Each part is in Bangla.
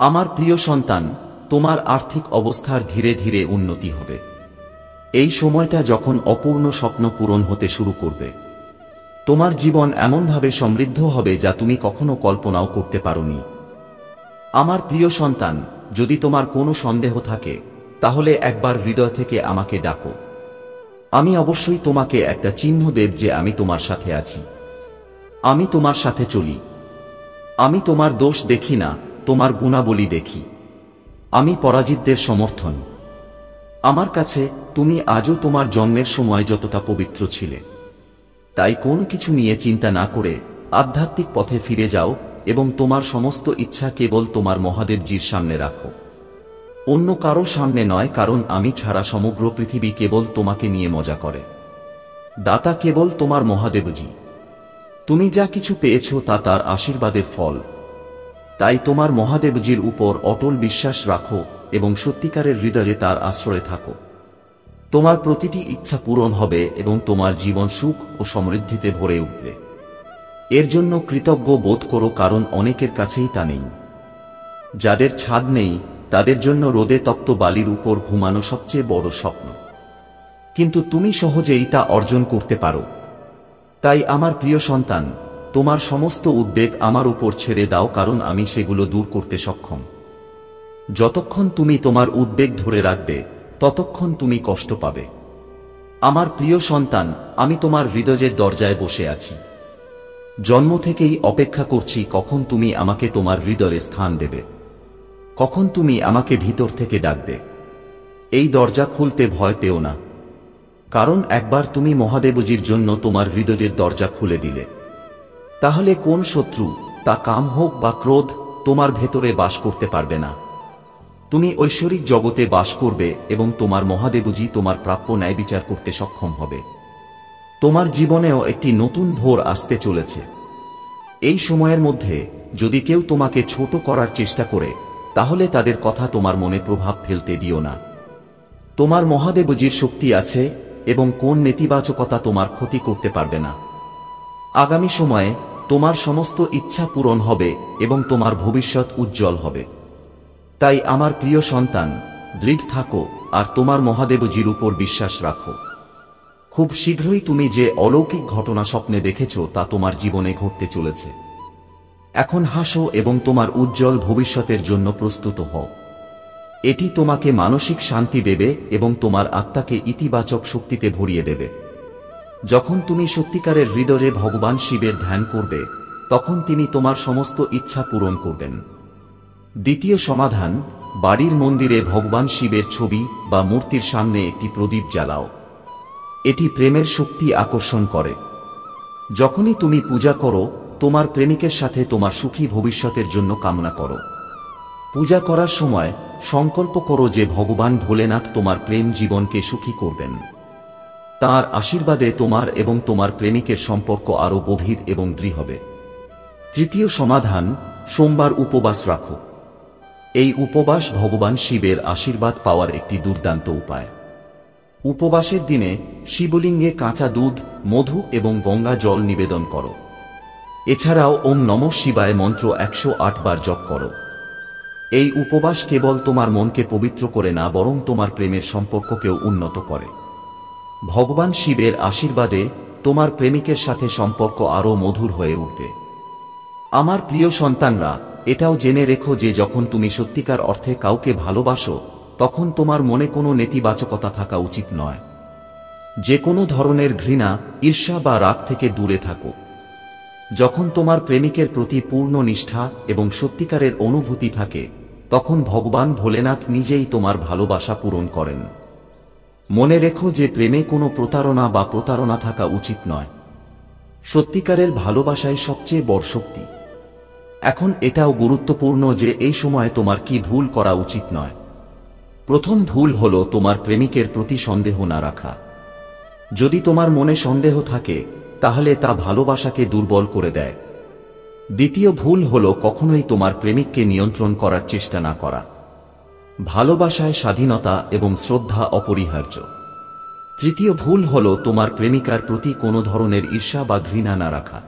আমার প্রিয় সন্তান, তোমার আর্থিক অবস্থার ধীরে ধীরে উন্নতি হবে। এই সময়টা যখন অপূর্ণ স্বপ্ন পূরণ হতে শুরু করবে। তোমার জীবন এমনভাবে সমৃদ্ধ হবে যা তুমি কখনো কল্পনাও করতে পারোনি। আমার প্রিয় সন্তান, যদি তোমার কোনো সন্দেহ থাকে তাহলে একবার হৃদয় থেকে আমাকে ডাকো। আমি অবশ্যই তোমাকে একটা চিহ্ন দেব যে আমি তোমার সাথে আছি। আমি তোমার সাথে চলি। আমি তোমার দোষ দেখি না, তোমার গুণাবলী দেখি। আমি পরাজিতদের সমর্থন। আমার কাছে তুমি আজও তোমার জন্মের সময় যতটা পবিত্র ছিলে। তাই কোনো কিছু নিয়ে চিন্তা না করে আধ্যাত্মিক পথে ফিরে যাও এবং তোমার সমস্ত ইচ্ছা কেবল তোমার মহাদেবজির সামনে রাখো, অন্য কারো সামনে নয়, কারণ আমি ছাড়া সমগ্র পৃথিবী কেবল তোমাকে নিয়ে মজা করে। দাতা কেবল তোমার মহাদেবজি। তুমি যা কিছু পেয়েছ তা তার আশীর্বাদের ফল। তাই তোমার মহাদেবজির উপর অটল বিশ্বাস রাখো এবং সত্যিকারের হৃদয়ে তার আশ্রয়ে থাকো। তোমার প্রতিটি ইচ্ছা পূরণ হবে এবং তোমার জীবন সুখ ও সমৃদ্ধিতে ভরে উঠবে। এর জন্য কৃতজ্ঞ বোধ করো, কারণ অনেকের কাছেই তা নেই। যাদের ছাদ নেই তাদের জন্য রোদে তপ্ত বালির উপর ঘুমানো সবচেয়ে বড় স্বপ্ন, কিন্তু তুমি সহজেই তা অর্জন করতে পারো। তাই আমার প্রিয় সন্তান, তোমার সমস্ত উদ্বেগ আমার উপর ছেড়ে দাও, কারণ আমি সেগুলো দূর করতে সক্ষম। যতক্ষণ তুমি তোমার উদ্বেগ ধরে রাখবে ততক্ষণ তুমি কষ্ট পাবে। আমার প্রিয় সন্তান, আমি তোমার হৃদয়ের দরজায় বসে আছি। জন্ম থেকেই অপেক্ষা করছি কখন তুমি আমাকে তোমার হৃদয়ে স্থান দেবে, কখন তুমি আমাকে ভিতর থেকে ডাকবে। এই দরজা খুলতে ভয় পেও না, কারণ একবার তুমি মহাদেবজির জন্য তোমার হৃদয়ের দরজা খুলে দিলে, তাহলে কোন শত্রু, তা কাম হোক বা ক্রোধ, তোমার ভেতরে বাস করতে পারবে না। তুমি ঐশ্বরিক জগতে বাস করবে এবং তোমার মহাদেবজি তোমার প্রাপ্য ন্যায় বিচার করতে সক্ষম হবে। তোমার জীবনেও একটি নতুন ভোর আসতে চলেছে। এই সময়ের মধ্যে যদি কেউ তোমাকে ছোট করার চেষ্টা করে তাহলে তাদের কথা তোমার মনে প্রভাব ফেলতে দিও না। তোমার মহাদেবজির শক্তি আছে এবং কোন নেতিবাচকতা তোমার ক্ষতি করতে পারবে না। আগামী সময়ে তোমার সমস্ত ইচ্ছা পূরণ হবে এবং তোমার ভবিষ্যৎ উজ্জ্বল হবে। তাই আমার প্রিয় সন্তান, দৃঢ় থাকো আর তোমার মহাদেবজির উপর বিশ্বাস রাখো। খুব শীঘ্রই তুমি যে অলৌকিক ঘটনা স্বপ্নে দেখেছ তা তোমার জীবনে ঘটতে চলেছে। এখন হাসো এবং তোমার উজ্জ্বল ভবিষ্যতের জন্য প্রস্তুত হও। এটি তোমাকে মানসিক শান্তি দেবে এবং তোমার আত্মাকে ইতিবাচক শক্তিতে ভরিয়ে দেবে। যখন তুমি সত্যিকারের হৃদয়ে ভগবান শিবের ধ্যান করবে তখন তিনি তোমার সমস্ত ইচ্ছা পূরণ করবেন। দ্বিতীয় সমাধান, বাড়ির মন্দিরে ভগবান শিবের ছবি বা মূর্তির সামনে একটি প্রদীপ জ্বালাও। এটি প্রেমের শক্তি আকর্ষণ করে। যখনই তুমি পূজা করো, তোমার প্রেমিকের সাথে তোমার সুখী ভবিষ্যতের জন্য কামনা করো। পূজা করার সময় সংকল্প করো যে ভগবান ভোলেনাথ তোমার প্রেম জীবনকে সুখী করবেন। তাঁর আশীর্বাদে তোমার এবং তোমার প্রেমিকের সম্পর্ক আরও গভীর এবং দৃঢ় হবে। তৃতীয় সমাধান, সোমবার উপবাস রাখো। এই উপবাস ভগবান শিবের আশীর্বাদ পাওয়ার একটি দুর্দান্ত উপায়। উপবাসের দিনে শিবলিঙ্গে কাঁচা দুধ, মধু এবং গঙ্গা জল নিবেদন করো। এছাড়াও ওম নমঃ শিবায় মন্ত্র 108 বার জপ করো। এই উপবাস কেবল তোমার মনকে পবিত্র করে না, বরং তোমার প্রেমের সম্পর্ককেও উন্নত করে। ভগবান শিবের আশীর্বাদে তোমার প্রেমিকের সাথে সম্পর্ক আরও মধুর হয়ে উঠবে। আমার প্রিয় সন্তানরা, এটাও জেনে রেখো যে যখন তুমি সত্যিকার অর্থে কাউকে ভালোবাসো তখন তোমার মনে কোনো নেতিবাচকতা থাকা উচিত নয়। যে কোনো ধরনের ঘৃণা, ঈর্ষা বা রাগ থেকে দূরে থাকো। যখন তোমার প্রেমিকের প্রতি পূর্ণ নিষ্ঠা এবং সত্যিকারের অনুভূতি থাকে তখন ভগবান ভোলেনাথ নিজেই তোমার ভালোবাসা পূরণ করেন। মনে রেখো যে প্রেমে কোনো প্রতারণা বা প্রতারণা থাকা উচিত নয়। সত্যিকারের ভালোবাসাই সবচেয়ে বড় শক্তি। এখন এটাও গুরুত্বপূর্ণ যে এই সময় তোমার কি ভুল করা উচিত নয়। প্রথম ভুল হলো তোমার প্রেমিকের প্রতি সন্দেহ না রাখা। যদি তোমার মনে সন্দেহ থাকে তাহলে তা ভালোবাসাকে দুর্বল করে দেয়। দ্বিতীয় ভুল হলো কখনোই তোমার প্রেমিককে নিয়ন্ত্রণ করার চেষ্টা না করা। ভালোবাসায় স্বাধীনতা এবং শ্রদ্ধা অপরিহার্য। তৃতীয় ভুল হলো তোমার প্রেমিকার প্রতি কোনো ধরনের ঈর্ষা বা ঘৃণা না রাখা।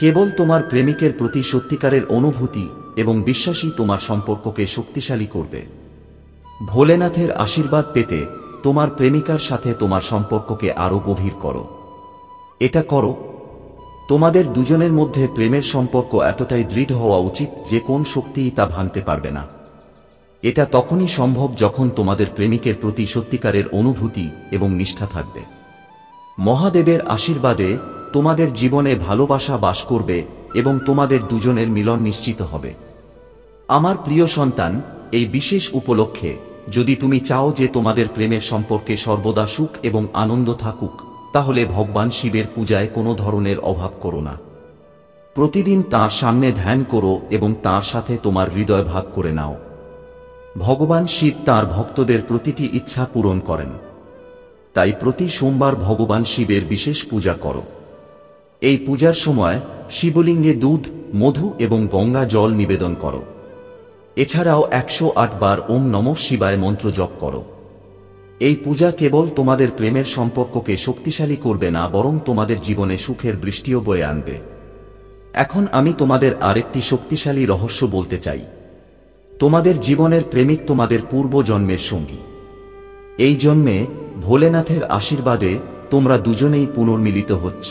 কেবল তোমার প্রেমিকের প্রতি সত্যিকারের অনুভূতি এবং বিশ্বাসই তোমার সম্পর্ককে শক্তিশালী করবে। ভোলেনাথের আশীর্বাদ পেতে তোমার প্রেমিকার সাথে তোমার সম্পর্ককে আরো গভীর করো। এটা করো। তোমাদের দুজনের মধ্যে প্রেমের সম্পর্ক এতটাই দৃঢ় হওয়া উচিত যে কোন শক্তিই তা ভাঙতে পারবে না। এটা তখনই সম্ভব যখন তোমাদের প্রেমিকের প্রতি সত্যিকারের অনুভূতি এবং নিষ্ঠা থাকবে। মহাদেবের আশীর্বাদে তোমাদের জীবনে ভালোবাসা বাস করবে এবং তোমাদের দুজনের মিলন নিশ্চিত হবে। আমার প্রিয় সন্তান, এই বিশেষ উপলক্ষে যদি তুমি চাও যে তোমাদের প্রেমের সম্পর্কে সর্বদা সুখ এবং আনন্দ থাকুক, তাহলে ভগবান শিবের পূজায় কোনো ধরনের অভাব করো না। প্রতিদিন তাঁর সামনে ধ্যান করো এবং তাঁর সাথে তোমার হৃদয় ভাগ করে নাও। ভগবান শিব তাঁর ভক্তদের প্রতিটি ইচ্ছা পূরণ করেন। তাই প্রতি সোমবার ভগবান শিবের বিশেষ পূজা করো। এই পূজার সময় শিবলিঙ্গে দুধ, মধু এবং গঙ্গা জল নিবেদন করো। এছাড়াও 108 বার ওম নমঃ শিবায় মন্ত্র জপ করো। এই পূজা কেবল তোমাদের প্রেমের সম্পর্ককে শক্তিশালী করবে না, বরং তোমাদের জীবনে সুখের বৃষ্টিও বয়ে আনবে। এখন আমি তোমাদের আরেকটি শক্তিশালী রহস্য বলতে চাই। তোমাদের জীবনের প্রেমিক তোমাদের পূর্ব জন্মের সঙ্গী। এই জন্মে ভোলেনাথের আশীর্বাদে তোমরা দুজনেই পুনর্মিলিত হচ্ছ।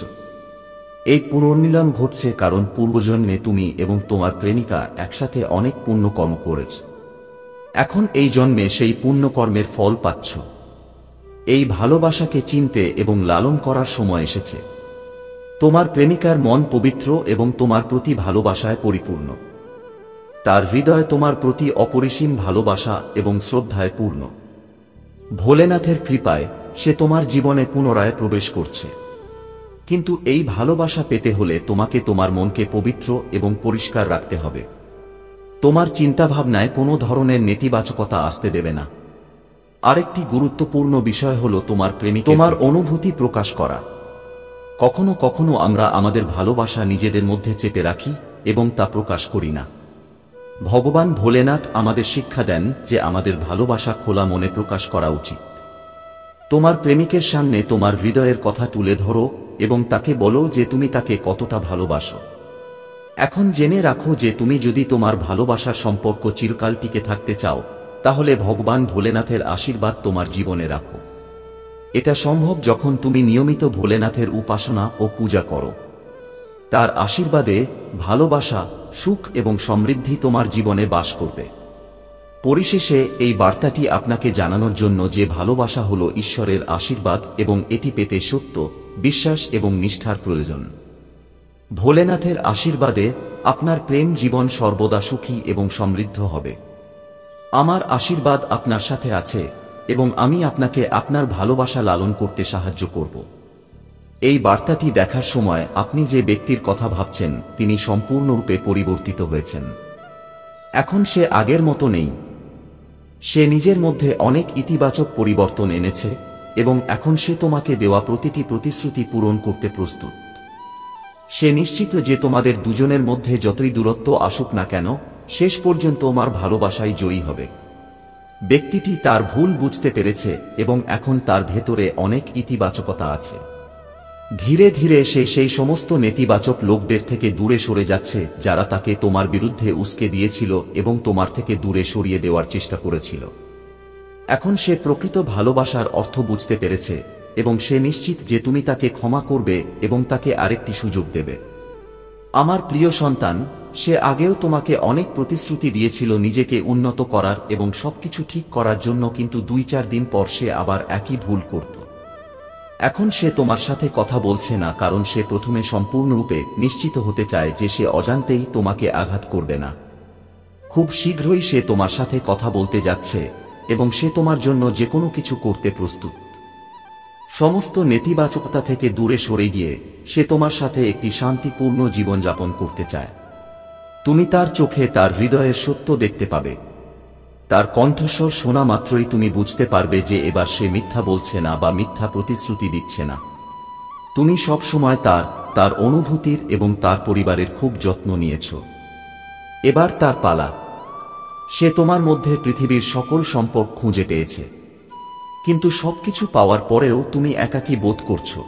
এই পুনর্মিলন ঘটছে কারণ পূর্বজন্মে তুমি এবং তোমার প্রেমিকা একসাথে অনেক পুণ্যকর্ম করেছ। এখন এই জন্মে সেই পুণ্যকর্মের ফল পাচ্ছ। এই ভালোবাসাকে চিনতে এবং লালন করার সময় এসেছে। তোমার প্রেমিকার মন পবিত্র এবং তোমার প্রতি ভালোবাসায় পরিপূর্ণ। তার হৃদয় তোমার প্রতি অপরিসীম ভালোবাসা এবং শ্রদ্ধায় পূর্ণ। ভোলেনাথের কৃপায় সে তোমার জীবনে পুনরায় প্রবেশ করছে। কিন্তু এই ভালোবাসা পেতে হলে তোমাকে তোমার মনকে পবিত্র এবং পরিষ্কার রাখতে হবে। তোমার চিন্তাভাবনায় কোনো ধরনের নেতিবাচকতা আসতে দেবে না। আরেকটি গুরুত্বপূর্ণ বিষয় হল তোমার প্রেমিক তোমার অনুভূতি প্রকাশ করা। কখনো কখনো আমরা আমাদের ভালোবাসা নিজেদের মধ্যে চেপে রাখি এবং তা প্রকাশ করি না। ভগবান ভোলেনাথ আমাদের শিক্ষা দেন যে আমাদের ভালোবাসা খোলা মনে প্রকাশ করা উচিত। তোমার প্রেমিকের সামনে তোমার হৃদয়ের কথা তুলে ধরো এবং তাকে বলো যে তুমি তাকে কতটা ভালোবাসো। এখন জেনে রাখো যে তুমি যদি তোমার ভালোবাসার সম্পর্ক চিরকাল টিকে থাকতে চাও, তাহলে ভগবান ভোলেনাথের আশীর্বাদ তোমার জীবনে রাখো। এটা সম্ভব যখন তুমি নিয়মিত ভোলেনাথের উপাসনা ও পূজা করো। তার আশীর্বাদে ভালোবাসা, সুখ এবং সমৃদ্ধি তোমার জীবনে বাস করবে। পরিশেষে এই বার্তাটি আপনাকে জানানোর জন্য যে ভালোবাসা হলো ঈশ্বরের আশীর্বাদ এবং এটি পেতে সত্য, বিশ্বাস এবং নিষ্ঠার প্রয়োজন। ভোলেনাথের আশীর্বাদে আপনার প্রেম জীবন সর্বদা সুখী এবং সমৃদ্ধ হবে। আমার আশীর্বাদ আপনার সাথে আছে এবং আমি আপনাকে আপনার ভালোবাসা লালন করতে সাহায্য করব। এই বার্তাটি দেখার সময় আপনি যে ব্যক্তির কথা ভাবছেন তিনি সম্পূর্ণরূপে পরিবর্তিত হয়েছেন। এখন সে আগের মতো নেই। সে নিজের মধ্যে অনেক ইতিবাচক পরিবর্তন এনেছে এবং এখন সে তোমাকে দেওয়া প্রতিটি প্রতিশ্রুতি পূরণ করতে প্রস্তুত। সে নিশ্চিত যে তোমাদের দুজনের মধ্যে যতই দূরত্ব আসুক না কেন, শেষ পর্যন্ত তোমার ভালোবাসাই জয়ী হবে। ব্যক্তিটি তার ভুল বুঝতে পেরেছে এবং এখন তার ভেতরে অনেক ইতিবাচকতা আছে। ধীরে ধীরে সে সেই সমস্ত নেতিবাচক লোকদের থেকে দূরে সরে যাচ্ছে যারা তাকে তোমার বিরুদ্ধে উস্কে দিয়েছিল এবং তোমার থেকে দূরে সরিয়ে দেওয়ার চেষ্টা করেছিল। এখন সে প্রকৃত ভালোবাসার অর্থ বুঝতে পেরেছে এবং সে নিশ্চিত যে তুমি তাকে ক্ষমা করবে এবং তাকে আরেকটি সুযোগ দেবে। আমার প্রিয় সন্তান, সে আগেও তোমাকে অনেক প্রতিশ্রুতি দিয়েছিল নিজেকে উন্নত করার এবং সবকিছু ঠিক করার জন্য, কিন্তু 2-4 দিন পর সে আবার একই ভুল করত। এখন সে তোমার সাথে কথা বলছে না কারণ সে প্রথমে সম্পূর্ণরূপে নিশ্চিত হতে চায় যে সে অজান্তেই তোমাকে আঘাত করবে না। খুব শীঘ্রই সে তোমার সাথে কথা বলতে যাচ্ছে এবং সে তোমার জন্য যে কোনো কিছু করতে প্রস্তুত। সমস্ত নেতিবাচকতা থেকে দূরে সরে গিয়ে সে তোমার সাথে একটি শান্তিপূর্ণ জীবনযাপন করতে চায়। তুমি তার চোখে তার হৃদয়ের সত্য দেখতে পাবে। তার কণ্ঠস্বর শোনা মাত্রই তুমি বুঝতে পারবে যে এবার সে মিথ্যা বলছে না বা মিথ্যা প্রতিশ্রুতি দিচ্ছে না। তুমি সব সময় তার অনুভূতির এবং তার পরিবারের খুব যত্ন নিয়েছ। এবার তার পালা। সে তোমার মধ্যে পৃথিবীর সকল সম্পর্ক খুঁজে পেয়েছে, কিন্তু সবকিছু পাওয়ার পরেও তুমি একাকী বোধ করছো,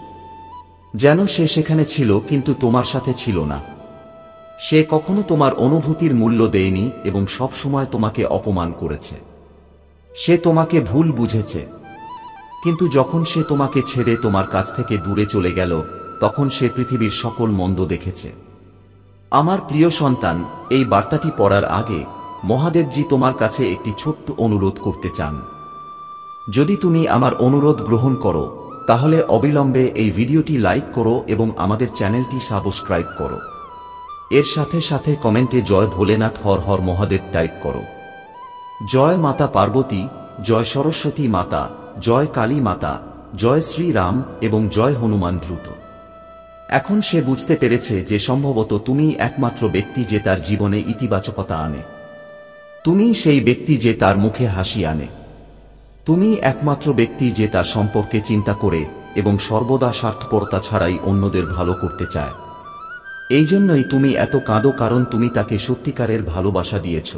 যেন সে সেখানে ছিল কিন্তু তোমার সাথে ছিল না। সে কখনো তোমার অনুভূতির মূল্য দেয়নি এবং সব সময় তোমাকে অপমান করেছে। সে তোমাকে ভুল বুঝেছে, কিন্তু যখন সে তোমাকে ছেড়ে তোমার কাছ থেকে দূরে চলে গেল, তখন সে পৃথিবীর সকল মন্দ দেখেছে। আমার প্রিয় সন্তান, এই বার্তাটি পড়ার আগে মহাদেবজি তোমার কাছে একটি ছোট্ট অনুরোধ করতে চান। যদি তুমি আমার অনুরোধ গ্রহণ করো, তাহলে অবিলম্বে এই ভিডিওটি লাইক করো এবং আমাদের চ্যানেলটি সাবস্ক্রাইব করো। এর সাথে সাথে কমেন্টে জয় ভোলেনাথ হর হর মহাদেব টাইপ করো। জয় মাতা পার্বতী, জয় সরস্বতী মাতা, জয় কালী মাতা, জয় শ্রীরাম এবং জয় হনুমান দ্রুত। এখন সে বুঝতে পেরেছে যে সম্ভবত তুমিই একমাত্র ব্যক্তি যে তার জীবনে ইতিবাচকতা আনে। তুমিই সেই ব্যক্তি যে তার মুখে হাসি আনে। তুমিই একমাত্র ব্যক্তি যে তার সম্পর্কে চিন্তা করে এবং সর্বদা স্বার্থপরতা ছাড়াই অন্যদের ভালো করতে চায়। এই জন্যই তুমি এত কাঁদো, কারণ তুমি তাকে সত্যিকারের ভালোবাসা দিয়েছ।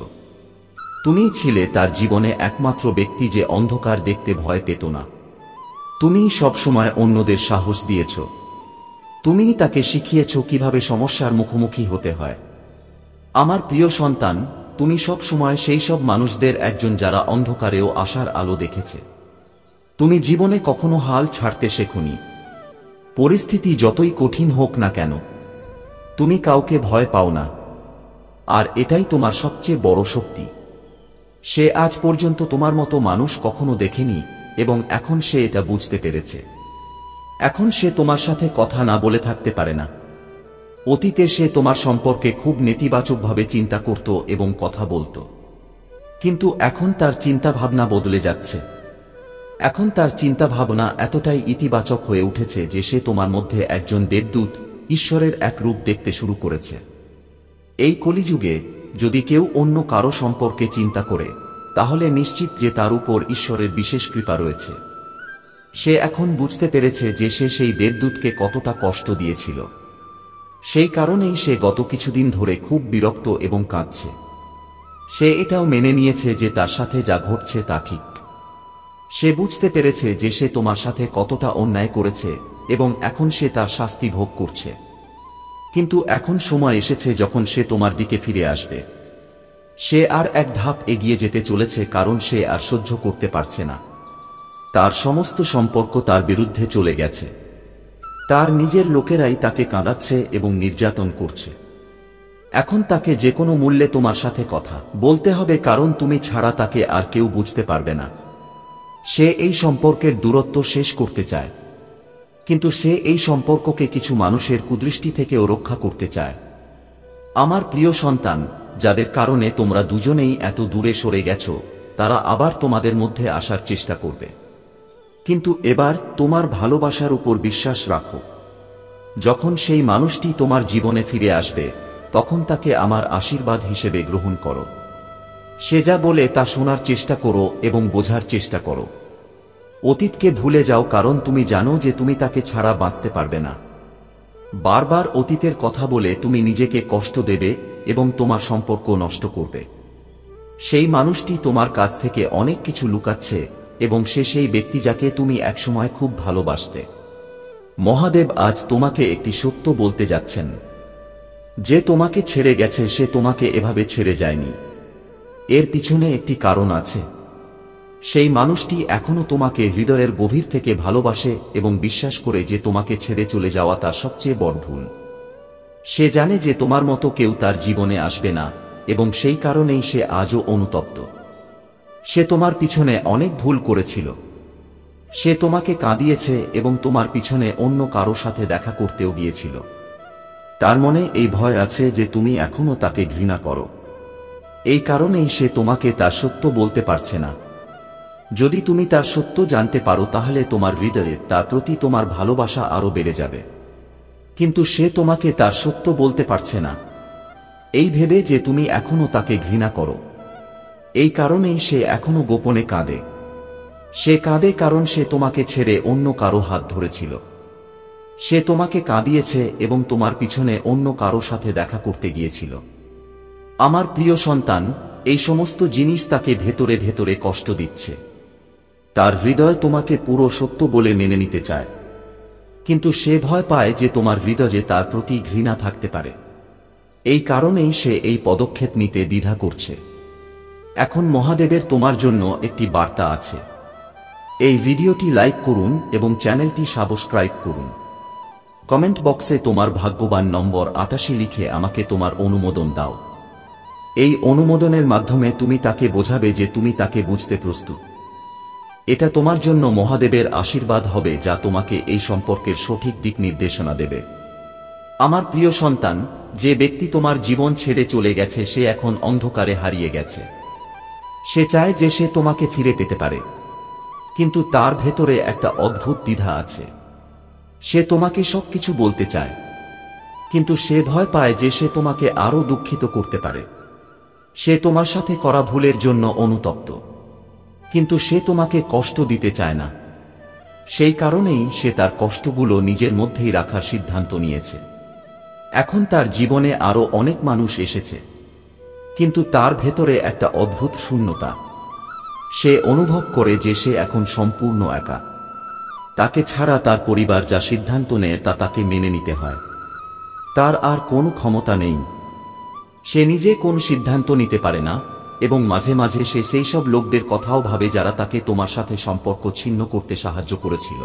তুমিই ছিলে তার জীবনে একমাত্র ব্যক্তি যে অন্ধকার দেখতে ভয় পেত না। তুমিই সবসময় অন্যদের সাহস দিয়েছ। তুমিই তাকে শিখিয়েছ কিভাবে সমস্যার মুখোমুখি হতে হয়। আমার প্রিয় সন্তান, তুমি সব সময় সেই সব মানুষদের একজন যারা অন্ধকারেও আশার আলো দেখেছে। তুমি জীবনে কখনো হাল ছাড়তে শেখোনি। পরিস্থিতি যতই কঠিন হোক না কেন, তুমি কাউকে ভয় পাও না। আর এটাই তোমার সবচেয়ে বড় শক্তি। সে আজ পর্যন্ত তোমার মতো মানুষ কখনো দেখেনি এবং এখন সে এটা বুঝতে পেরেছে। এখন সে তোমার সাথে কথা না বলে থাকতে পারে না। অতীতে সে তোমার সম্পর্কে খুব নেতিবাচকভাবে চিন্তা করত এবং কথা বলতো, কিন্তু এখন তার চিন্তা ভাবনা বদলে যাচ্ছে। এখন তার চিন্তা ভাবনা এতটাই ইতিবাচক হয়ে উঠেছে যে সে তোমার মধ্যে একজন দেবদূত, ঈশ্বরের এক রূপ দেখতে শুরু করেছে। এই কলিযুগে যদি কেউ অন্য কারো সম্পর্কে চিন্তা করে, তাহলে নিশ্চিত যে তার উপর ঈশ্বরের বিশেষ কৃপা রয়েছে। সে এখন বুঝতে পেরেছে যে সে সেই দেবদূতকে কতটা কষ্ট দিয়েছিল। সেই কারণেই সে গত কিছুদিন ধরে খুব বিরক্ত এবং কাঁদছে। সে এটাও মেনে নিয়েছে যে তার সাথে যা ঘটছে তা ঠিক। সে বুঝতে পেরেছে যে সে তোমার সাথে কতটা অন্যায় করেছে এবং এখন সে তার শাস্তি ভোগ করছে। কিন্তু এখন সময় এসেছে যখন সে তোমার দিকে ফিরে আসবে। সে আর এক ধাপ এগিয়ে যেতে চলেছে, কারণ সে আর সহ্য করতে পারছে না। তার সমস্ত সম্পর্ক তার বিরুদ্ধে চলে গেছে। তার নিজের লোকেরাই তাকে কাঁদাচ্ছে এবং নির্যাতন করছে। এখন তাকে যে কোনো মূল্যে তোমার সাথে কথা বলতে হবে, কারণ তুমি ছাড়া তাকে আর কেউ বুঝতে পারবে না। সে এই সম্পর্কের দূরত্ব শেষ করতে চায়, কিন্তু সে এই সম্পর্ককে কিছু মানুষের কুদৃষ্টি থেকেও রক্ষা করতে চায়। আমার প্রিয় সন্তান, যাদের কারণে তোমরা দুজনেই এত দূরে সরে গেছ, তারা আবার তোমাদের মধ্যে আসার চেষ্টা করবে। কিন্তু এবার তোমার ভালোবাসার উপর বিশ্বাস রাখো। যখন সেই মানুষটি তোমার জীবনে ফিরে আসবে, তখন তাকে আমার আশীর্বাদ হিসেবে গ্রহণ করো। সে যা বলে তা শোনার চেষ্টা করো এবং বোঝার চেষ্টা করো। অতীতকে ভুলে যাও, কারণ তুমি জানো যে তুমি তাকে ছাড়া বাঁচতে পারবে না। বারবার অতীতের কথা বলে তুমি নিজেকে কষ্ট দেবে এবং তোমার সম্পর্ক নষ্ট করবে। সেই মানুষটি তোমার কাছ থেকে অনেক কিছু লুকাচ্ছে এবং সে সেই ব্যক্তি যাকে তুমি একসময় খুব ভালোবাসতে। মহাদেব আজ তোমাকে একটি সত্য বলতে যাচ্ছেন। যে তোমাকে ছেড়ে গেছে সে তোমাকে এভাবে ছেড়ে যায়নি। এর পিছনে একটি কারণ আছে। সেই মানুষটি এখনো তোমাকে হৃদয়ের গভীর থেকে ভালোবাসে এবং বিশ্বাস করে যে তোমাকে ছেড়ে চলে যাওয়া তার সবচেয়ে বড় ভুল। সে জানে যে তোমার মতো কেউ তার জীবনে আসবে না এবং সেই কারণেই সে আজও অনুতপ্ত। সে তোমার পিছনে অনেক ভুল করেছিল। সে তোমাকে কাঁদিয়েছে এবং তোমার পিছনে অন্য কারো সাথে দেখা করতেও গিয়েছিল। তার মনে এই ভয় আছে যে তুমি এখনো তাকে ঘৃণা করো। এই কারণেই সে তোমাকে তার সত্য বলতে পারছে না। যদি তুমি তার সত্য জানতে পারো, তাহলে তোমার হৃদয়ে তার প্রতি তোমার ভালোবাসা আরো বেড়ে যাবে। কিন্তু সে তোমাকে তার সত্য বলতে পারছে না, এই ভেবে যে তুমি এখনো তাকে ঘৃণা করো। এই কারণেই সে এখনো গোপনে কাঁদে। সে কাঁদে কারণ সে তোমাকে ছেড়ে অন্য কারো হাত ধরেছিল। সে তোমাকে কাঁদিয়েছে এবং তোমার পিছনে অন্য কারো সাথে দেখা করতে গিয়েছিল। আমার প্রিয় সন্তান, এই সমস্ত জিনিস তাকে ভেতরে ভেতরে কষ্ট দিচ্ছে। তার হৃদয় তোমাকে পুরো সত্য বলে মেনে নিতে চায়, কিন্তু সে ভয় পায় যে তোমার হৃদয়ে তার প্রতি ঘৃণা থাকতে পারে। এই কারণেই সে এই পদক্ষেপ নিতে দ্বিধা করছে। এখন মহাদেবের তোমার জন্য একটি বার্তা আছে। এই ভিডিওটি লাইক করুন এবং চ্যানেলটি সাবস্ক্রাইব করুন। কমেন্ট বক্সে তোমার ভাগ্যবান নম্বর ৮৮ লিখে আমাকে তোমার অনুমোদন দাও। এই অনুমোদনের মাধ্যমে তুমি তাকে বোঝাবে যে তুমি তাকে বুঝতে প্রস্তুত। এটা তোমার জন্য মহাদেবের আশীর্বাদ হবে, যা তোমাকে এই সম্পর্কের সঠিক দিক নির্দেশনা দেবে। আমার প্রিয় সন্তান, যে ব্যক্তি তোমার জীবন ছেড়ে চলে গেছে সে এখন অন্ধকারে হারিয়ে গেছে। সে চায় যে সে তোমাকে ফিরে পেতে পারে, কিন্তু তার ভেতরে একটা অদ্ভুত দ্বিধা আছে। সে তোমাকে সবকিছু বলতে চায়, কিন্তু সে ভয় পায় যে সে তোমাকে আরো দুঃখিত করতে পারে। সে তোমার সাথে করা ভুলের জন্য অনুতপ্ত, কিন্তু সে তোমাকে কষ্ট দিতে চায় না। সেই কারণেই সে তার কষ্টগুলো নিজের মধ্যেই রাখার সিদ্ধান্ত নিয়েছে। এখন তার জীবনে আরো অনেক মানুষ এসেছে, কিন্তু তার ভেতরে একটা অদ্ভুত শূন্যতা। সে অনুভব করে যে সে এখন সম্পূর্ণ একা। তাকে ছাড়া তার পরিবার যা সিদ্ধান্ত নেয় তা তাকে মেনে নিতে হয়। তার আর কোনো ক্ষমতা নেই। সে নিজে কোন সিদ্ধান্ত নিতে পারে না, এবং মাঝে মাঝে সে সেই সব লোকদের কথাও ভাবে যারা তাকে তোমার সাথে সম্পর্ক ছিন্ন করতে সাহায্য করেছিল।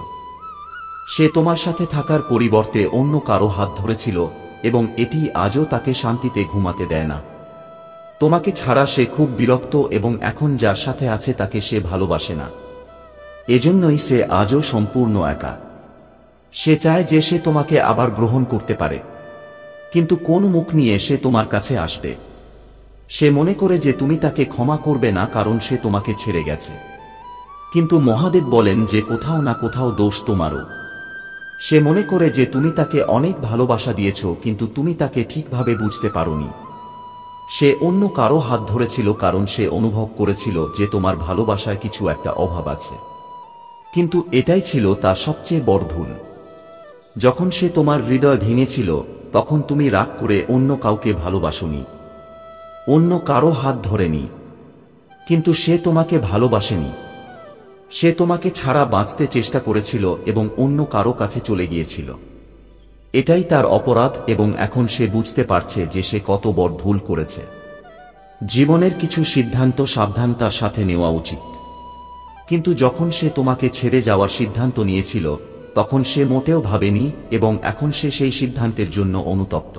সে তোমার সাথে থাকার পরিবর্তে অন্য কারো হাত ধরেছিল, এবং এটি আজও তাকে শান্তিতে ঘুমাতে দেয় না। তোমাকে ছাড়া সে খুব বিরক্ত, এবং এখন যার সাথে আছে তাকে সে ভালোবাসে না। এজন্যই সে আজও সম্পূর্ণ একা। সে চায় যে সে তোমাকে আবার গ্রহণ করতে পারে, কিন্তু কোন মুখ নিয়ে সে তোমার কাছে আসবে? সে মনে করে যে তুমি তাকে ক্ষমা করবে না, কারণ সে তোমাকে ছেড়ে গেছে। কিন্তু মহাদেব বলেন যে কোথাও না কোথাও দোষ তোমারও। সে মনে করে যে তুমি তাকে অনেক ভালোবাসা দিয়েছ, কিন্তু তুমি তাকে ঠিকভাবে বুঝতে পারোনি। সে অন্য কারো হাত ধরেছিল কারণ সে অনুভব করেছিল যে তোমার ভালোবাসায় কিছু একটা অভাব আছে। কিন্তু এটাই ছিল তার সবচেয়ে বড় ভুল। যখন সে তোমার হৃদয় ভেঙেছিল, তখন তুমি রাগ করে অন্য কাউকে ভালোবাসোনি, অন্য কারো হাত ধরেনি। কিন্তু সে তোমাকে ভালোবাসেনি। সে তোমাকে ছাড়া বাঁচতে চেষ্টা করেছিল এবং অন্য কারো কাছে চলে গিয়েছিল। এটাই তার অপরাধ, এবং এখন সে বুঝতে পারছে যে সে কত বড় ভুল করেছে। জীবনের কিছু সিদ্ধান্ত সাবধানতার সাথে নেওয়া উচিত। কিন্তু যখন সে তোমাকে ছেড়ে যাওয়ার সিদ্ধান্ত নিয়েছিল, তখন সে মোটেও ভাবেনি, এবং এখন সে সেই সিদ্ধান্তের জন্য অনুতপ্ত।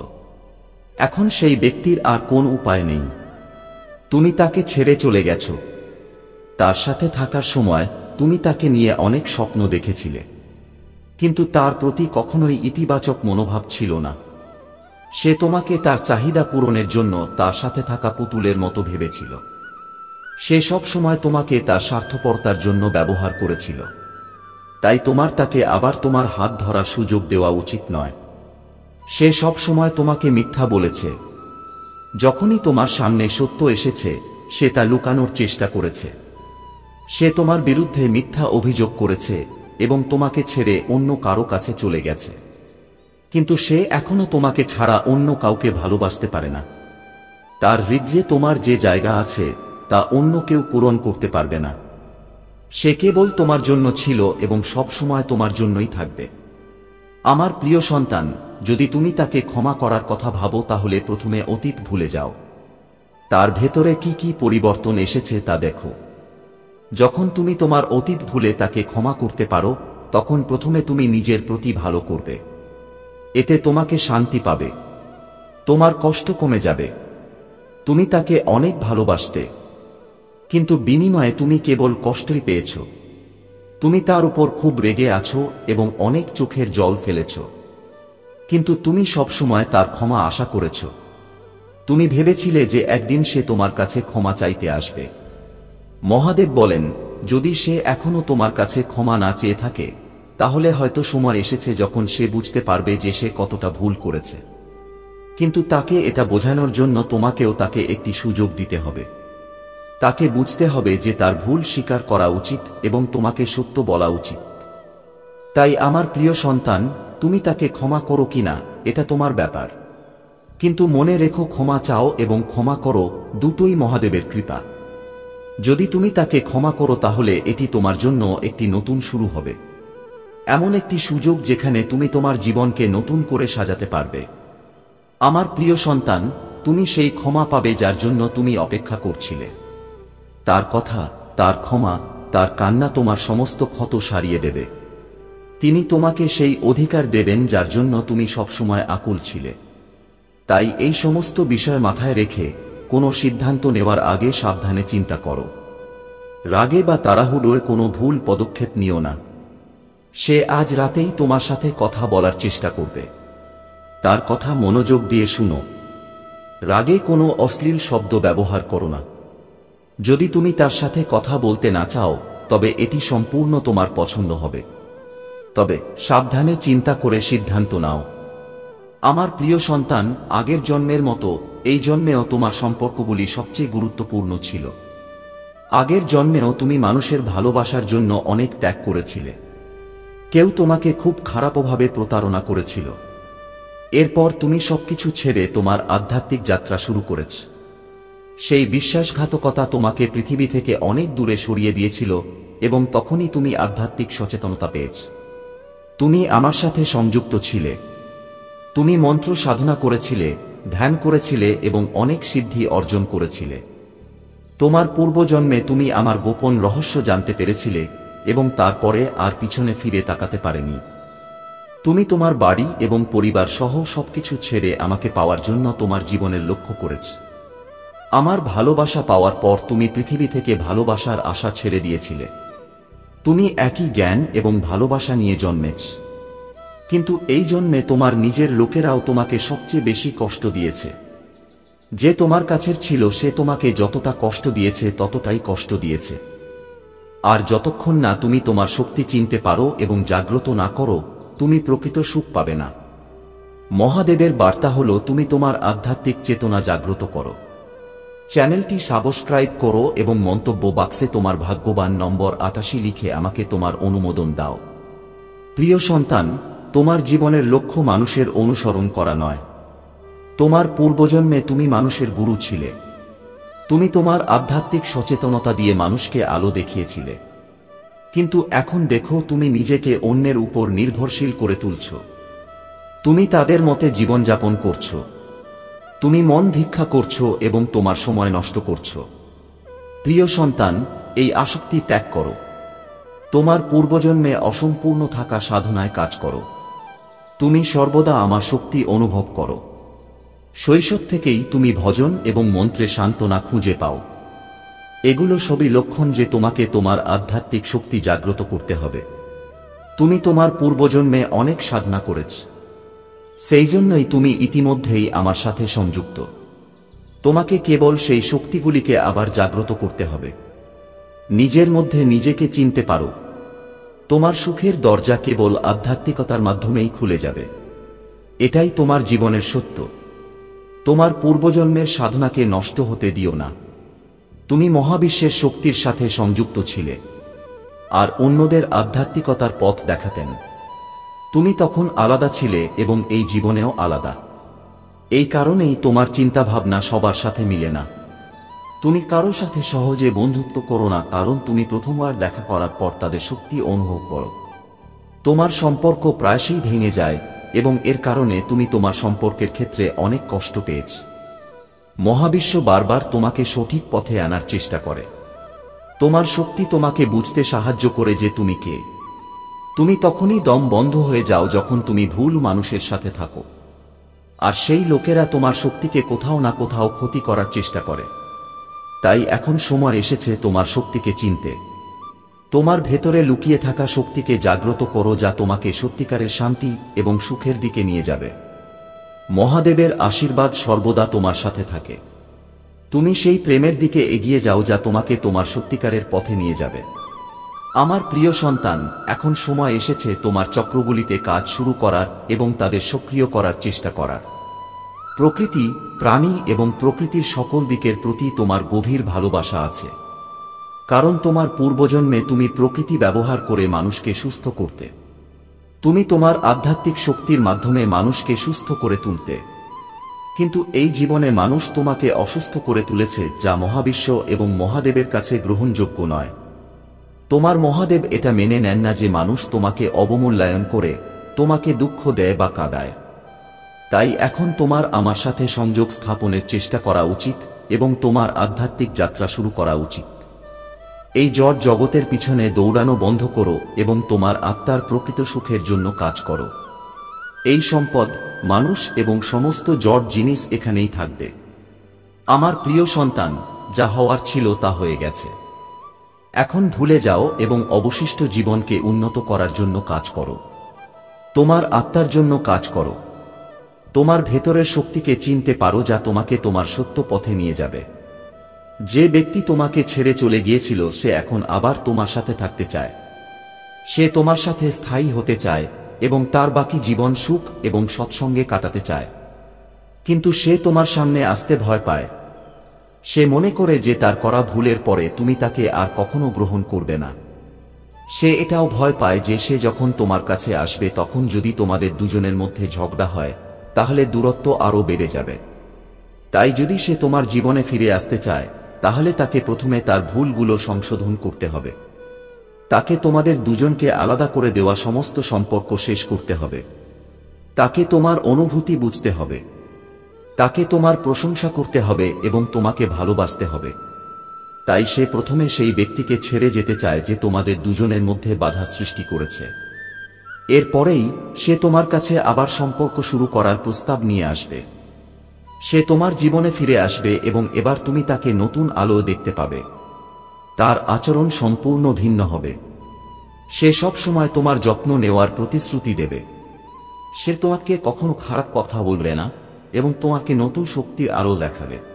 এখন সেই ব্যক্তির আর কোন উপায় নেই। তুমি তাকে ছেড়ে চলে গেছ। তার সাথে থাকার সময় তুমি তাকে নিয়ে অনেক স্বপ্ন দেখেছিলে, কিন্তু তার প্রতি কখনোই ইতিবাচক মনোভাব ছিল না। সে তোমাকে তার চাহিদা পূরণের জন্য তার সাথে থাকা পুতুলের মতো ভেবেছিল। সে সব সময় তোমাকে তার স্বার্থপরতার জন্য ব্যবহার করেছিল। তাই তোমার তাকে আবার তোমার হাত ধরার সুযোগ দেওয়া উচিত নয়। সে সব সময় তোমাকে মিথ্যা বলেছে। যখনই তোমার সামনে সত্য এসেছে, সে তা লুকানোর চেষ্টা করেছে। সে তোমার বিরুদ্ধে মিথ্যা অভিযোগ করেছে এবং তোমাকে ছেড়ে অন্য কারো কাছে চলে গেছে। কিন্তু সে এখনো তোমাকে ছাড়া অন্য কাউকে ভালোবাসতে পারে না। তার হৃদয়ে তোমার যে জায়গা আছে তা অন্য কেউ পূরণ করতে পারবে না। সে কেবল তোমার জন্য ছিল এবং সব সময় তোমার জন্যই থাকবে। আমার প্রিয় সন্তান, যদি তুমি তাকে ক্ষমা করার কথা ভাবো, তাহলে প্রথমে অতীত ভুলে যাও। তার ভেতরে কি কি পরিবর্তন এসেছে তা দেখো। যখন তুমি তোমার অতীত ভুলে তাকে ক্ষমা করতে পারো, তখন প্রথমে তুমি নিজের প্রতি ভালো করবে। এতে তোমাকে শান্তি পাবে, তোমার কষ্ট কমে যাবে। তুমি তাকে অনেক ভালোবাসতে, কিন্তু বিনিময়ে তুমি কেবল কষ্টই পেয়েছ। তুমি তার উপর খুব রেগে আছো এবং অনেক চোখের জল ফেলেছ, কিন্তু তুমি সবসময় তার ক্ষমা আশা করেছ। তুমি ভেবেছিলে যে একদিন সে তোমার কাছে ক্ষমা চাইতে আসবে। মহাদেব বলেন, যদি সে এখনো তোমার কাছে ক্ষমা না চেয়ে থাকে, তাহলে হয়তো সময় এসেছে যখন সে বুঝতে পারবে যে সে কতটা ভুল করেছে। কিন্তু তাকে এটা বোঝানোর জন্য তোমাকেও তাকে একটি সুযোগ দিতে হবে। তাকে বুঝতে হবে যে তার ভুল স্বীকার করা উচিত এবং তোমাকে সত্য বলা উচিত। তাই আমার প্রিয় সন্তান, তুমি তাকে ক্ষমা করো কিনা এটা তোমার ব্যাপার। কিন্তু মনে রেখো, ক্ষমা চাও এবং ক্ষমা করো দুটোই মহাদেবের কৃপা। যদি তুমি তাকে ক্ষমা করো, তাহলে এটি তোমার জন্য একটি নতুন শুরু হবে। এমন একটি সুযোগ যেখানে তুমি তোমার জীবনকে নতুন করে সাজাতে পারবে। আমার প্রিয় সন্তান, তুমি সেই ক্ষমা পাবে যার জন্য তুমি অপেক্ষা করছিলে। তার কথা, তার ক্ষমা, তার কান্না তোমার সমস্ত ক্ষত সারিয়ে দেবে। তিনি তোমাকে সেই অধিকার দেবেন যার জন্য তুমি সবসময় আকুল ছিলে। তাই এই সমস্ত বিষয় মাথায় রেখে কোনো সিদ্ধান্ত নেওয়ার আগে সাবধানে চিন্তা করো। রাগে বা তাড়াহুড়োয় কোনো ভুল পদক্ষেপ নিও না। সে আজ রাতেই তোমার সাথে কথা বলার চেষ্টা করবে। তার কথা মনোযোগ দিয়ে শুনো। রাগে কোনো অশ্লীল শব্দ ব্যবহার করো না। যদি তুমি তার সাথে কথা বলতে না চাও, তবে এটি সম্পূর্ণ তোমার পছন্দ হবে। তবে সাবধানে চিন্তা করে সিদ্ধান্ত নাও। আমার প্রিয় সন্তান, আগের জন্মের মতো এই জন্মেও তোমার সম্পর্কগুলি সবচেয়ে গুরুত্বপূর্ণ ছিল। আগের জন্মেও তুমি মানুষের ভালোবাসার জন্য অনেক ত্যাগ করেছিলে। কেউ তোমাকে খুব খারাপভাবে প্রতারণা করেছিল। এরপর তুমি সবকিছু ছেড়ে তোমার আধ্যাত্মিক যাত্রা শুরু করেছ। সেই বিশ্বাসঘাতকতা তোমাকে পৃথিবী থেকে অনেক দূরে সরিয়ে দিয়েছিল এবং তখনই তুমি আধ্যাত্মিক সচেতনতা পেয়েছ। তুমি আমার সাথে সংযুক্ত ছিলে। তুমি মন্ত্র সাধনা করেছিলে, ধ্যান করেছিলে এবং অনেক সিদ্ধি অর্জন করেছিলে। তোমার পূর্বজন্মে তুমি আমার গোপন রহস্য জানতে পেরেছিলে এবং তারপরে আর পিছনে ফিরে তাকাতে পারেনি। তুমি তোমার বাড়ি এবং পরিবার সহ সবকিছু ছেড়ে আমাকে পাওয়ার জন্য তোমার জীবনের লক্ষ্য করেছ। আমার ভালোবাসা পাওয়ার পর তুমি পৃথিবী থেকে ভালোবাসার আশা ছেড়ে দিয়েছিলে। তুমি একই জ্ঞান এবং ভালোবাসা নিয়ে জন্মেছ। কিন্তু এই জন্মে তোমার নিজের লোকেরাও তোমাকে সবচেয়ে বেশি কষ্ট দিয়েছে। যে তোমার কাছের ছিল সে তোমাকে যতটা কষ্ট দিয়েছে ততটাই কষ্ট দিয়েছে। আর যতক্ষণ না তুমি তোমার শক্তি চিনতে পারো এবং জাগ্রত না করো, তুমি প্রকৃত সুখ পাবে না। মহাদেবের বার্তা হলো, তুমি তোমার আধ্যাত্মিক চেতনা জাগ্রত করো। চ্যানেলটি সাবস্ক্রাইব করো এবং মন্তব্য বাক্সে তোমার ভাগ্যবান নম্বর 88 লিখে আমাকে তোমার অনুমোদন দাও। প্রিয় সন্তান, তোমার জীবনের লক্ষ্য মানুষের অনুসরণ করা নয়। তোমার পূর্বজন্মে তুমি মানুষের গুরু ছিলে। তুমি তোমার আধ্যাত্মিক সচেতনতা দিয়ে মানুষকে আলো দেখিয়েছিলে। কিন্তু এখন দেখো, তুমি নিজেকে অন্যের উপর নির্ভরশীল করে তুলছ। তুমি তাদের মতে জীবনযাপন করছ। তুমি মন ভিক্ষা করছ এবং তোমার সময় নষ্ট করছ। প্রিয় সন্তান, এই আসক্তি ত্যাগ করো। তোমার পূর্বজন্মে অসম্পূর্ণ থাকা সাধনায় কাজ করো। তুমি সর্বদা আমার শক্তি অনুভব করো। শৈশব থেকেই তুমি ভজন এবং মন্ত্রে সান্ত্বনা খুঁজে পাও। এগুলো সবই লক্ষণ যে তোমাকে তোমার আধ্যাত্মিক শক্তি জাগ্রত করতে হবে। তুমি তোমার পূর্বজন্মে অনেক সাধনা করেছ। সেই জন্যই তুমি ইতিমধ্যেই আমার সাথে সংযুক্ত। তোমাকে কেবল সেই শক্তিগুলিকে আবার জাগ্রত করতে হবে। নিজের মধ্যে নিজেকে চিনতে পারো। তোমার সুখের দরজা কেবল আধ্যাত্মিকতার মাধ্যমেই খুলে যাবে। এটাই তোমার জীবনের সত্য। তোমার পূর্বজন্মের সাধনাকে নষ্ট হতে দিও না। তুমি মহাবিশ্বের শক্তির সাথে সংযুক্ত ছিলে আর অন্যদের আধ্যাত্মিকতার পথ দেখাতেন। তুমি তখন আলাদা ছিলে এবং এই জীবনেও আলাদা। এই কারণেই তোমার চিন্তাভাবনা সবার সাথে মিলে না। তুমি কারো সাথে সহজে বন্ধুত্ব করো না, কারণ তুমি প্রথমবার দেখা করার পর তাদের শক্তি অনুভব করো। তোমার সম্পর্ক প্রায়শই ভেঙে যায় এবং এর কারণে তুমি তোমার সম্পর্কের ক্ষেত্রে অনেক কষ্ট পেয়েছ। মহাবিশ্ব বারবার তোমাকে সঠিক পথে আনার চেষ্টা করে। তোমার শক্তি তোমাকে বুঝতে সাহায্য করে যে তুমি কে। তুমি তখনই দম বন্ধ হয়ে যাও যখন তুমি ভুল মানুষের সাথে থাকো, আর সেই লোকেরা তোমার শক্তিকে কোথাও না কোথাও ক্ষতি করার চেষ্টা করে। তাই এখন সময় এসেছে তোমার শক্তিকে চিনতে। তোমার ভেতরে লুকিয়ে থাকা শক্তিকে জাগ্রত করো, যা তোমাকে সত্যিকারের শান্তি এবং সুখের দিকে নিয়ে যাবে। মহাদেবের আশীর্বাদ সর্বদা তোমার সাথে থাকে। তুমি সেই প্রেমের দিকে এগিয়ে যাও যা তোমাকে তোমার সত্যিকারের পথে নিয়ে যাবে। আমার প্রিয় সন্তান, এখন সময় এসেছে তোমার চক্রগুলিতে কাজ শুরু করার এবং তাদের সক্রিয় করার চেষ্টা করার। প্রকৃতি, প্রাণী এবং প্রকৃতির সকল দিকের প্রতি তোমার গভীর ভালোবাসা আছে, কারণ তোমার পূর্বজন্মে তুমি প্রকৃতি ব্যবহার করে মানুষকে সুস্থ করতে। তুমি তোমার আধ্যাত্মিক শক্তির মাধ্যমে মানুষকে সুস্থ করে তুলতে। কিন্তু এই জীবনে মানুষ তোমাকে অসুস্থ করে তুলেছে, যা মহাবিশ্ব এবং মহাদেবের কাছে গ্রহণযোগ্য নয়। তোমার মহাদেব এটা মেনে নেন না যে মানুষ তোমাকে অবমূল্যায়ন করে, তোমাকে দুঃখ দেয় বা কাঁদায়। তাই এখন তোমার আমার সাথে সংযোগ স্থাপনের চেষ্টা করা উচিত এবং তোমার আধ্যাত্মিক যাত্রা শুরু করা উচিত। এই জড় জগতের পিছনে দৌড়ানো বন্ধ করো এবং তোমার আত্মার প্রকৃত সুখের জন্য কাজ করো। এই সম্পদ, মানুষ এবং সমস্ত জড় জিনিস এখানেই থাকবে। আমার প্রিয় সন্তান, যা হওয়ার ছিল তা হয়ে গেছে। এখন ভুলে যাও এবং অবশিষ্ট জীবনকে উন্নত করার জন্য কাজ করো। তোমার আত্মার জন্য কাজ করো। তোমার ভেতরের শক্তিকে চিনতে পারো যা তোমাকে তোমার সত্য পথে নিয়ে যাবে। যে ব্যক্তি তোমাকে ছেড়ে চলে গিয়েছিল সে এখন আবার তোমার সাথে থাকতে চায়। সে তোমার সাথে স্থায়ী হতে চায় এবং তার বাকি জীবন সুখ এবং সৎসঙ্গে কাটাতে চায়। কিন্তু সে তোমার সামনে আসতে ভয় পায়। সে মনে করে যে তার করা ভুলের পরে তুমি তাকে আর কখনো গ্রহণ করবে না। সে এটাও ভয় পায় যে সে যখন তোমার কাছে আসবে তখন যদি তোমাদের দুজনের মধ্যে ঝগড়া হয় তাহলে দূরত্ব আরও বেড়ে যাবে। তাই যদি সে তোমার জীবনে ফিরে আসতে চায় তাহলে তাকে প্রথমে তার ভুলগুলো সংশোধন করতে হবে। তাকে তোমাদের দুজনকে আলাদা করে দেওয়া সমস্ত সম্পর্ক শেষ করতে হবে। তাকে তোমার অনুভূতি বুঝতে হবে। তাকে তোমার প্রশংসা করতে হবে এবং তোমাকে ভালোবাসতে হবে। তাই সে প্রথমে সেই ব্যক্তিকে ছেড়ে যেতে চায় যে তোমাদের দুজনের মধ্যে বাধা সৃষ্টি করেছে। এরপরেই সে তোমার কাছে আবার সম্পর্ক শুরু করার প্রস্তাব নিয়ে আসবে। সে তোমার জীবনে ফিরে আসবে এবং এবার তুমি তাকে নতুন আলো দেখতে পাবে। তার আচরণ সম্পূর্ণ ভিন্ন হবে। সে সব সময় তোমার যত্ন নেওয়ার প্রতিশ্রুতি দেবে। সে তোমাকে কখনো খারাপ কথা বলবে না এবং তোমাকে নতুন শক্তির আলো দেখাবে।